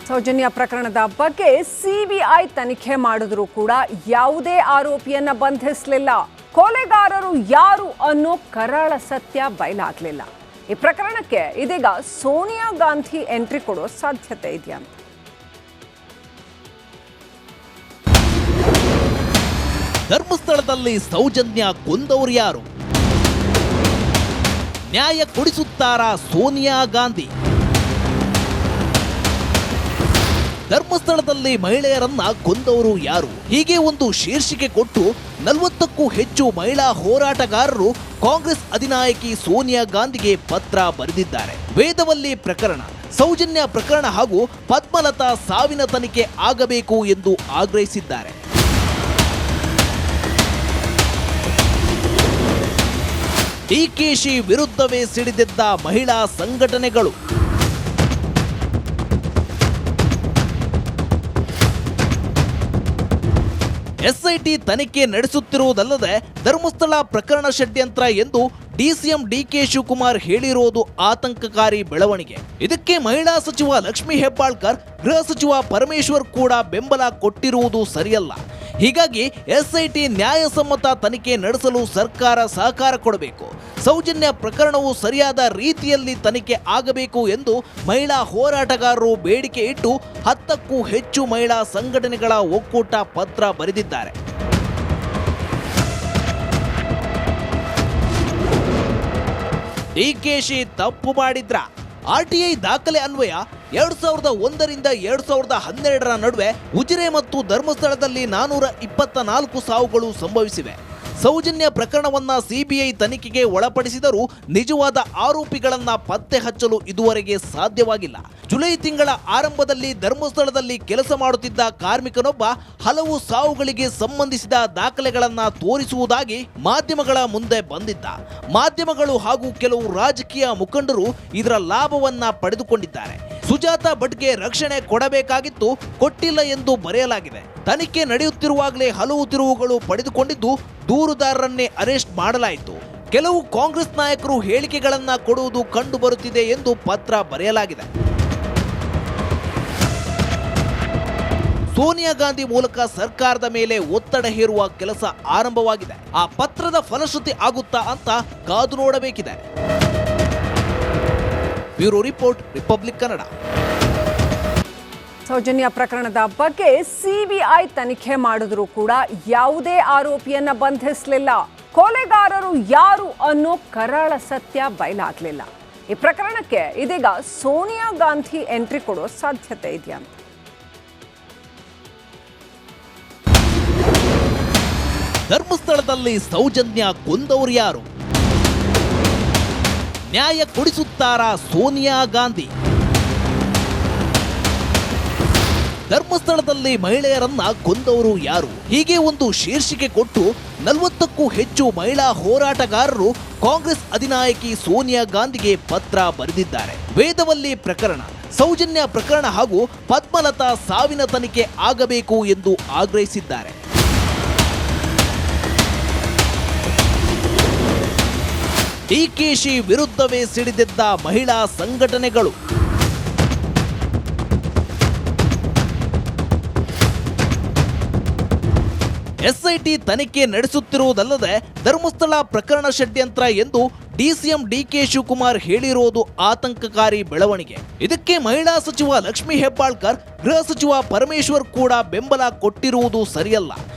ಸೌಜನ್ಯ ಪ್ರಕರಣದ ಬಗ್ಗೆ ಸಿಬಿಐ ತನಿಖೆ ಮಾಡಿದ್ರು ಕೂಡ ಯಾವುದೇ ಆರೋಪಿಯನ್ನ ಬಂಧಿಸಲಿಲ್ಲ. ಕೊಲೆಗಾರರು ಯಾರು ಅನ್ನೋ ಕರಾಳ ಸತ್ಯ ಬಯಲಾಗಲಿಲ್ಲ. ಈ ಪ್ರಕರಣಕ್ಕೆ ಇದೀಗ ಸೋನಿಯಾ ಗಾಂಧಿ ಎಂಟ್ರಿ ಕೊಡೋ ಸಾಧ್ಯತೆ ಇದೆಯಂತೆ. ಧರ್ಮಸ್ಥಳದಲ್ಲಿ ಸೌಜನ್ಯ ಕೊಂದವರು ಯಾರು? ನ್ಯಾಯ ಕೊಡಿಸುತ್ತಾರಾ ಸೋನಿಯಾ ಗಾಂಧಿ? ಧರ್ಮಸ್ಥಳದಲ್ಲಿ ಮಹಿಳೆಯರನ್ನ ಕೊಂದವರು ಯಾರು? ಹೀಗೆ ಒಂದು ಶೀರ್ಷಿಕೆ ಕೊಟ್ಟು 40ಕ್ಕೂ ಹೆಚ್ಚು ಮಹಿಳಾ ಹೋರಾಟಗಾರರು ಕಾಂಗ್ರೆಸ್ ಅಧಿನಾಯಕಿ ಸೋನಿಯಾ ಗಾಂಧಿಗೆ ಪತ್ರ ಬರೆದಿದ್ದಾರೆ. ವೇದವಲ್ಲಿ ಪ್ರಕರಣ, ಸೌಜನ್ಯ ಪ್ರಕರಣ ಹಾಗೂ ಪದ್ಮಲತಾ ಸಾವಿನ ತನಿಖೆ ಆಗಬೇಕು ಎಂದು ಆಗ್ರಹಿಸಿದ್ದಾರೆ. ಡಿಕೆಶಿ ವಿರುದ್ಧವೇ ಸಿಡಿದೆದ್ದ ಮಹಿಳಾ ಸಂಘಟನೆಗಳು. ಎಸ್ಐಟಿ ತನಿಖೆ ನಡೆಸುತ್ತಿರುವುದಲ್ಲದೆ ಧರ್ಮಸ್ಥಳ ಪ್ರಕರಣ ಷಡ್ಯಂತ್ರ ಎಂದು ಡಿಸಿಎಂ ಡಿಕೆ ಶಿವಕುಮಾರ್ ಹೇಳಿರುವುದು ಆತಂಕಕಾರಿ ಬೆಳವಣಿಗೆ. ಇದಕ್ಕೆ ಮಹಿಳಾ ಸಚಿವ ಲಕ್ಷ್ಮೀ ಹೆಬ್ಬಾಳ್ಕರ್, ಗೃಹ ಸಚಿವ ಪರಮೇಶ್ವರ್ ಕೂಡ ಬೆಂಬಲ ಕೊಟ್ಟಿರುವುದು ಸರಿಯಲ್ಲ. ಹೀಗಾಗಿ ಎಸ್ಐಟಿ ನ್ಯಾಯಸಮ್ಮತ ತನಿಖೆ ನಡೆಸಲು ಸರ್ಕಾರ ಸಹಕಾರ ಕೊಡಬೇಕು. ಸೌಜನ್ಯ ಪ್ರಕರಣವು ಸರಿಯಾದ ರೀತಿಯಲ್ಲಿ ತನಿಖೆ ಆಗಬೇಕು ಎಂದು ಮಹಿಳಾ ಹೋರಾಟಗಾರರು ಬೇಡಿಕೆ ಇಟ್ಟು 10ಕ್ಕೂ ಹೆಚ್ಚು ಮಹಿಳಾ ಸಂಘಟನೆಗಳ ಒಕ್ಕೂಟ ಪತ್ರ ಬರೆದಿದ್ದಾರೆ. ಡಿಕೆಶಿ ತಪ್ಪು ಮಾಡಿದ್ರ? ಆರ್ಟಿಐ ದಾಖಲೆ ಅನ್ವಯ 2001ರಿಂದ 2012ರ ನಡುವೆ ಉಜಿರೆ ಮತ್ತು ಧರ್ಮಸ್ಥಳದಲ್ಲಿ 424 ಸಾವುಗಳು ಸಂಭವಿಸಿವೆ. ಸೌಜನ್ಯ ಪ್ರಕರಣವನ್ನ ಸಿಬಿಐ ತನಿಖೆಗೆ ಒಳಪಡಿಸಿದರೂ ನಿಜವಾದ ಆರೋಪಿಗಳನ್ನ ಪತ್ತೆ ಹಚ್ಚಲು ಇದುವರೆಗೆ ಸಾಧ್ಯವಾಗಿಲ್ಲ. ಜುಲೈ ತಿಂಗಳ ಆರಂಭದಲ್ಲಿ ಧರ್ಮಸ್ಥಳದಲ್ಲಿ ಕೆಲಸ ಮಾಡುತ್ತಿದ್ದ ಕಾರ್ಮಿಕನೊಬ್ಬ ಹಲವು ಸಾವುಗಳಿಗೆ ಸಂಬಂಧಿಸಿದ ದಾಖಲೆಗಳನ್ನ ತೋರಿಸುವುದಾಗಿ ಮಾಧ್ಯಮಗಳ ಮುಂದೆ ಬಂದಿದ್ದ. ಮಾಧ್ಯಮಗಳು ಹಾಗೂ ಕೆಲವು ರಾಜಕೀಯ ಮುಖಂಡರು ಇದರ ಲಾಭವನ್ನ ಪಡೆದುಕೊಂಡಿದ್ದಾರೆ. ಸುಜಾತಾ ಭಟ್ಗೆ ರಕ್ಷಣೆ ಕೊಡಬೇಕಾಗಿತ್ತು, ಕೊಟ್ಟಿಲ್ಲ ಎಂದು ಬರೆಯಲಾಗಿದೆ. ತನಿಖೆ ನಡೆಯುತ್ತಿರುವಾಗಲೇ ಹಲವು ತಿರುವುಗಳು ಪಡೆದುಕೊಂಡಿದ್ದು ದೂರುದಾರರನ್ನೇ ಅರೆಸ್ಟ್ ಮಾಡಲಾಯಿತು. ಕೆಲವು ಕಾಂಗ್ರೆಸ್ ನಾಯಕರು ಹೇಳಿಕೆಗಳನ್ನ ಕೊಡುವುದು ಕಂಡು ಬರುತ್ತಿದೆ ಎಂದು ಪತ್ರ ಬರೆಯಲಾಗಿದೆ. ಸೋನಿಯಾ ಗಾಂಧಿ ಮೂಲಕ ಸರ್ಕಾರದ ಮೇಲೆ ಒತ್ತಡ ಹೇರುವ ಕೆಲಸ ಆರಂಭವಾಗಿದೆ. ಆ ಪತ್ರದ ಫಲಶ್ರುತಿ ಆಗುತ್ತಾ ಅಂತ ಕಾದು ನೋಡಬೇಕಿದೆ. Bureau report, republic Kannada. Soujanya ಪ್ರಕರಣದ ಬಗ್ಗೆ ಸಿಬಿಐ ತನಿಖೆ ಮಾಡಿದ್ರು ಕೂಡ ಯಾವುದೇ ಆರೋಪಿಯನ್ನ ಬಂಧಿಸಲಿಲ್ಲ. ಕೊಲೆಗಾರರು ಯಾರು ಅನ್ನೋ ಕರಾಳ ಸತ್ಯ ಬಯಲಾಗಲಿಲ್ಲ. ಈ ಪ್ರಕರಣಕ್ಕೆ ಇದೀಗ ಸೋನಿಯಾ ಗಾಂಧಿ ಎಂಟ್ರಿ ಕೊಡೋ ಸಾಧ್ಯತೆ ಇದೆಯಂತೆ. ಧರ್ಮಸ್ಥಳದಲ್ಲಿ ಸೌಜನ್ಯ ಕೊಂದವರು ಯಾರು? ನ್ಯಾಯ ಕೊಡಿಸುತ್ತಾರಾ ಸೋನಿಯಾ ಗಾಂಧಿ? ಧರ್ಮಸ್ಥಳದಲ್ಲಿ ಮಹಿಳೆಯರನ್ನ ಕೊಂದವರು ಯಾರು? ಹೀಗೆ ಒಂದು ಶೀರ್ಷಿಕೆ ಕೊಟ್ಟು 40ಕ್ಕೂ ಹೆಚ್ಚು ಮಹಿಳಾ ಹೋರಾಟಗಾರರು ಕಾಂಗ್ರೆಸ್ ಅಧಿನಾಯಕಿ ಸೋನಿಯಾ ಗಾಂಧಿಗೆ ಪತ್ರ ಬರೆದಿದ್ದಾರೆ. ವೇದವಲ್ಲಿ ಪ್ರಕರಣ, ಸೌಜನ್ಯ ಪ್ರಕರಣ ಹಾಗೂ ಪದ್ಮಲತಾ ಸಾವಿನ ತನಿಖೆ ಆಗಬೇಕು ಎಂದು ಆಗ್ರಹಿಸಿದ್ದಾರೆ. ಡಿಕೆಶಿ ವಿರುದ್ಧವೇ ಸಿಡಿದೆದ್ದ ಮಹಿಳಾ ಸಂಘಟನೆಗಳು. ಎಸ್ಐಟಿ ತನಿಖೆ ನಡೆಸುತ್ತಿರುವುದಲ್ಲದೆ ಧರ್ಮಸ್ಥಳ ಪ್ರಕರಣ ಷಡ್ಯಂತ್ರ ಎಂದು ಡಿಸಿಎಂ ಡಿಕೆ ಶಿವಕುಮಾರ್ ಹೇಳಿರುವುದು ಆತಂಕಕಾರಿ ಬೆಳವಣಿಗೆ. ಇದಕ್ಕೆ ಮಹಿಳಾ ಸಚಿವ ಲಕ್ಷ್ಮೀ ಹೆಬ್ಬಾಳ್ಕರ್, ಗೃಹ ಸಚಿವ ಪರಮೇಶ್ವರ್ ಕೂಡ ಬೆಂಬಲ ಕೊಟ್ಟಿರುವುದು ಸರಿಯಲ್ಲ.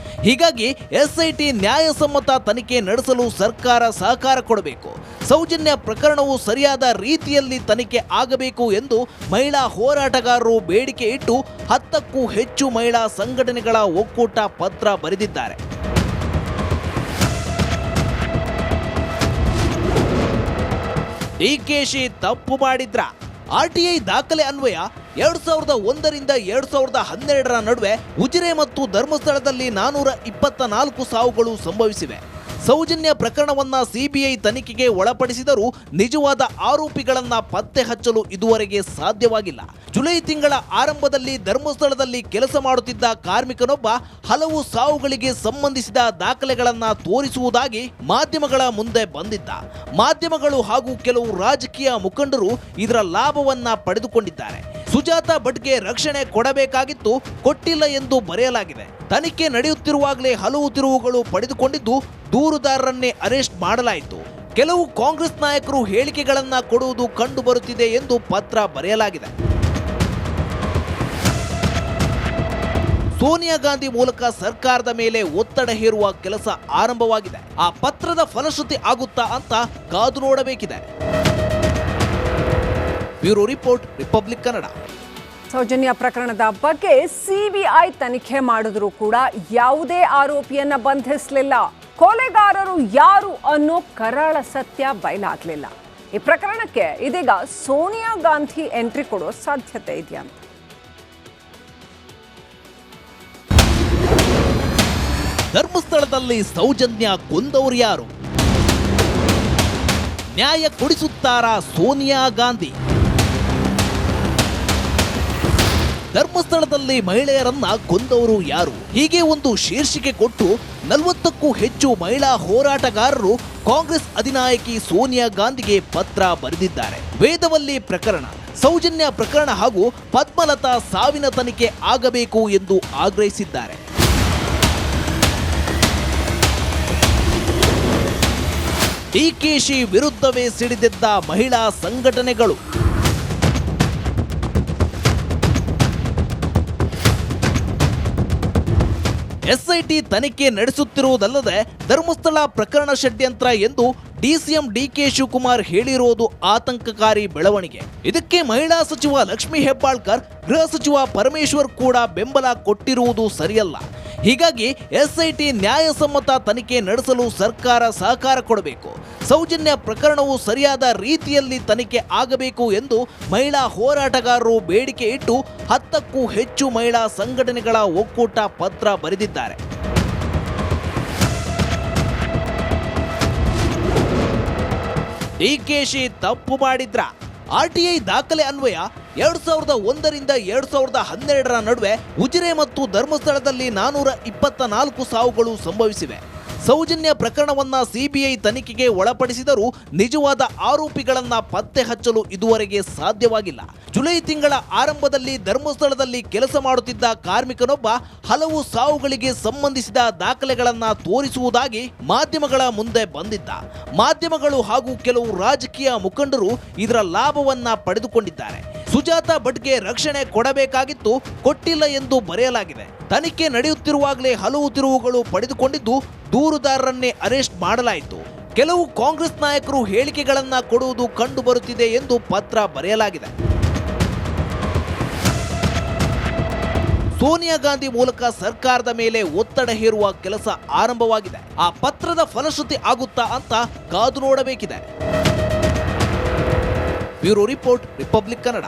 ಹೀಗಾಗಿ ಎಸ್ಐಟಿ ನ್ಯಾಯಸಮ್ಮತ ತನಿಖೆ ನಡೆಸಲು ಸರ್ಕಾರ ಸಹಕಾರ ಕೊಡಬೇಕು. ಸೌಜನ್ಯ ಪ್ರಕರಣವು ಸರಿಯಾದ ರೀತಿಯಲ್ಲಿ ತನಿಖೆ ಆಗಬೇಕು ಎಂದು ಮಹಿಳಾ ಹೋರಾಟಗಾರರು ಬೇಡಿಕೆ ಇಟ್ಟು 10ಕ್ಕೂ ಹೆಚ್ಚು ಮಹಿಳಾ ಸಂಘಟನೆಗಳ ಒಕ್ಕೂಟ ಪತ್ರ ಬರೆದಿದ್ದಾರೆ. ಡಿಕೆಶಿ ತಪ್ಪು ಮಾಡಿದ್ರ? ಆರ್ಟಿಐ ದಾಖಲೆ ಅನ್ವಯ 2001ರಿಂದ 2012ರ ನಡುವೆ ಉಜಿರೆ ಮತ್ತು ಧರ್ಮಸ್ಥಳದಲ್ಲಿ 424 ಸಾವುಗಳು ಸಂಭವಿಸಿವೆ. ಸೌಜನ್ಯ ಪ್ರಕರಣವನ್ನ ಸಿಬಿಐ ತನಿಖೆಗೆ ಒಳಪಡಿಸಿದರೂ ನಿಜವಾದ ಆರೋಪಿಗಳನ್ನ ಪತ್ತೆ ಹಚ್ಚಲು ಇದುವರೆಗೆ ಸಾಧ್ಯವಾಗಿಲ್ಲ. ಜುಲೈ ತಿಂಗಳ ಆರಂಭದಲ್ಲಿ ಧರ್ಮಸ್ಥಳದಲ್ಲಿ ಕೆಲಸ ಮಾಡುತ್ತಿದ್ದ ಕಾರ್ಮಿಕನೊಬ್ಬ ಹಲವು ಸಾವುಗಳಿಗೆ ಸಂಬಂಧಿಸಿದ ದಾಖಲೆಗಳನ್ನ ತೋರಿಸುವುದಾಗಿ ಮಾಧ್ಯಮಗಳ ಮುಂದೆ ಬಂದಿದ್ದ. ಮಾಧ್ಯಮಗಳು ಹಾಗೂ ಕೆಲವು ರಾಜಕೀಯ ಮುಖಂಡರು ಇದರ ಲಾಭವನ್ನ ಪಡೆದುಕೊಂಡಿದ್ದಾರೆ. ಸುಜಾತಾ ಭಟ್ಗೆ ರಕ್ಷಣೆ ಕೊಡಬೇಕಾಗಿತ್ತು, ಕೊಟ್ಟಿಲ್ಲ ಎಂದು ಬರೆಯಲಾಗಿದೆ. ತನಿಖೆ ನಡೆಯುತ್ತಿರುವಾಗಲೇ ಹಲವು ತಿರುವುಗಳು ಪಡೆದುಕೊಂಡಿದ್ದು ದೂರುದಾರರನ್ನೇ ಅರೆಸ್ಟ್ ಮಾಡಲಾಯಿತು. ಕೆಲವು ಕಾಂಗ್ರೆಸ್ ನಾಯಕರು ಹೇಳಿಕೆಗಳನ್ನ ಕೊಡುವುದು ಕಂಡು ಬರುತ್ತಿದೆ ಎಂದು ಪತ್ರ ಬರೆಯಲಾಗಿದೆ. ಸೋನಿಯಾ ಗಾಂಧಿ ಮೂಲಕ ಸರ್ಕಾರದ ಮೇಲೆ ಒತ್ತಡ ಹೇರುವ ಕೆಲಸ ಆರಂಭವಾಗಿದೆ. ಆ ಪತ್ರದ ಫಲಶ್ರುತಿ ಆಗುತ್ತಾ ಅಂತ ಕಾದು ನೋಡಬೇಕಿದೆ. Bureau report, republic Kannada. Soujanya ಪ್ರಕರಣದ ಬಗ್ಗೆ ಸಿಬಿಐ ತನಿಖೆ ಮಾಡಿದ್ರೂ ಕೂಡ ಯಾವುದೇ ಆರೋಪಿಯನ್ನ ಬಂಧಿಸಲಿಲ್ಲ. ಕೊಲೆಗಾರರು ಯಾರು ಅನ್ನೋ ಕರಾಳ ಸತ್ಯ ಬಯಲಾಗಲಿಲ್ಲ. ಈ ಪ್ರಕರಣಕ್ಕೆ ಇದೀಗ ಸೋನಿಯಾ ಗಾಂಧಿ ಎಂಟ್ರಿ ಕೊಡೋ ಸಾಧ್ಯತೆ ಇದೆಯಂತೆ. ಧರ್ಮಸ್ಥಳದಲ್ಲಿ ಸೌಜನ್ಯ ಕೊಂದವರು ಯಾರು? ನ್ಯಾಯ ಕೊಡಿಸುತ್ತಾರಾ ಸೋನಿಯಾ ಗಾಂಧಿ? ಧರ್ಮಸ್ಥಳದಲ್ಲಿ ಮಹಿಳೆಯರನ್ನ ಕೊಂದವರು ಯಾರು? ಹೀಗೆ ಒಂದು ಶೀರ್ಷಿಕೆ ಕೊಟ್ಟು 40ಕ್ಕೂ ಹೆಚ್ಚು ಮಹಿಳಾ ಹೋರಾಟಗಾರರು ಕಾಂಗ್ರೆಸ್ ಅಧಿನಾಯಕಿ ಸೋನಿಯಾ ಗಾಂಧಿಗೆ ಪತ್ರ ಬರೆದಿದ್ದಾರೆ. ವೇದವಲ್ಲಿ ಪ್ರಕರಣ, ಸೌಜನ್ಯ ಪ್ರಕರಣ ಹಾಗೂ ಪದ್ಮಲತಾ ಸಾವಿನ ತನಿಖೆ ಆಗಬೇಕು ಎಂದು ಆಗ್ರಹಿಸಿದ್ದಾರೆ. ಡಿಕೆಶಿ ವಿರುದ್ಧವೇ ಸಿಡಿದೆದ್ದ ಮಹಿಳಾ ಸಂಘಟನೆಗಳು. ಎಸ್ಐಟಿ ತನಿಖೆ ನಡೆಸುತ್ತಿರುವುದಲ್ಲದೆ ಧರ್ಮಸ್ಥಳ ಪ್ರಕರಣ ಷಡ್ಯಂತ್ರ ಎಂದು ಡಿಸಿಎಂ ಡಿಕೆ ಶಿವಕುಮಾರ್ ಹೇಳಿರುವುದು ಆತಂಕಕಾರಿ ಬೆಳವಣಿಗೆ. ಇದಕ್ಕೆ ಮಹಿಳಾ ಸಚಿವ ಲಕ್ಷ್ಮೀ ಹೆಬ್ಬಾಳ್ಕರ್, ಗೃಹ ಸಚಿವ ಪರಮೇಶ್ವರ್ ಕೂಡ ಬೆಂಬಲ ಕೊಟ್ಟಿರುವುದು ಸರಿಯಲ್ಲ. ಹೀಗಾಗಿ ಎಸ್ಐಟಿ ನ್ಯಾಯಸಮ್ಮತ ತನಿಖೆ ನಡೆಸಲು ಸರ್ಕಾರ ಸಹಕಾರ ಕೊಡಬೇಕು. ಸೌಜನ್ಯ ಪ್ರಕರಣವು ಸರಿಯಾದ ರೀತಿಯಲ್ಲಿ ತನಿಖೆ ಆಗಬೇಕು ಎಂದು ಮಹಿಳಾ ಹೋರಾಟಗಾರರು ಬೇಡಿಕೆ ಇಟ್ಟು 10ಕ್ಕೂ ಹೆಚ್ಚು ಮಹಿಳಾ ಸಂಘಟನೆಗಳ ಒಕ್ಕೂಟ ಪತ್ರ ಬರೆದಿದ್ದಾರೆ. ಡಿಕೆಶಿ ತಪ್ಪು ಮಾಡಿದ್ರ? ಆರ್ಟಿಐ ದಾಖಲೆ ಅನ್ವಯ 2001ರಿಂದ 2012ರ ನಡುವೆ ಉಜಿರೆ ಮತ್ತು ಧರ್ಮಸ್ಥಳದಲ್ಲಿ 424 ಸಾವುಗಳು ಸಂಭವಿಸಿವೆ. ಸೌಜನ್ಯ ಪ್ರಕರಣವನ್ನ ಸಿಬಿಐ ತನಿಖೆಗೆ ಒಳಪಡಿಸಿದರೂ ನಿಜವಾದ ಆರೋಪಿಗಳನ್ನ ಪತ್ತೆ ಹಚ್ಚಲು ಇದುವರೆಗೆ ಸಾಧ್ಯವಾಗಿಲ್ಲ. ಜುಲೈ ತಿಂಗಳ ಆರಂಭದಲ್ಲಿ ಧರ್ಮಸ್ಥಳದಲ್ಲಿ ಕೆಲಸ ಮಾಡುತ್ತಿದ್ದ ಕಾರ್ಮಿಕನೊಬ್ಬ ಹಲವು ಸಾವುಗಳಿಗೆ ಸಂಬಂಧಿಸಿದ ದಾಖಲೆಗಳನ್ನ ತೋರಿಸುವುದಾಗಿ ಮಾಧ್ಯಮಗಳ ಮುಂದೆ ಬಂದಿದ್ದ. ಮಾಧ್ಯಮಗಳು ಹಾಗೂ ಕೆಲವು ರಾಜಕೀಯ ಮುಖಂಡರು ಇದರ ಲಾಭವನ್ನ ಪಡೆದುಕೊಂಡಿದ್ದಾರೆ. ಸುಜಾತಾ ಭಟ್ಗೆ ರಕ್ಷಣೆ ಕೊಡಬೇಕಾಗಿತ್ತು, ಕೊಟ್ಟಿಲ್ಲ ಎಂದು ಬರೆಯಲಾಗಿದೆ. ತನಿಖೆ ನಡೆಯುತ್ತಿರುವಾಗಲೇ ಹಲವು ತಿರುವುಗಳು ಪಡೆದುಕೊಂಡಿದ್ದು ದೂರುದಾರರನ್ನೇ ಅರೆಸ್ಟ್ ಮಾಡಲಾಯಿತು. ಕೆಲವು ಕಾಂಗ್ರೆಸ್ ನಾಯಕರು ಹೇಳಿಕೆಗಳನ್ನ ಕೊಡುವುದು ಕಂಡು ಬರುತ್ತಿದೆ ಎಂದು ಪತ್ರ ಬರೆಯಲಾಗಿದೆ. ಸೋನಿಯಾ ಗಾಂಧಿ ಮೂಲಕ ಸರ್ಕಾರದ ಮೇಲೆ ಒತ್ತಡ ಹೇರುವ ಕೆಲಸ ಆರಂಭವಾಗಿದೆ. ಆ ಪತ್ರದ ಫಲಶ್ರುತಿ ಆಗುತ್ತಾ ಅಂತ ಕಾದು ನೋಡಬೇಕಿದೆ. Bureau report, republic Kannada.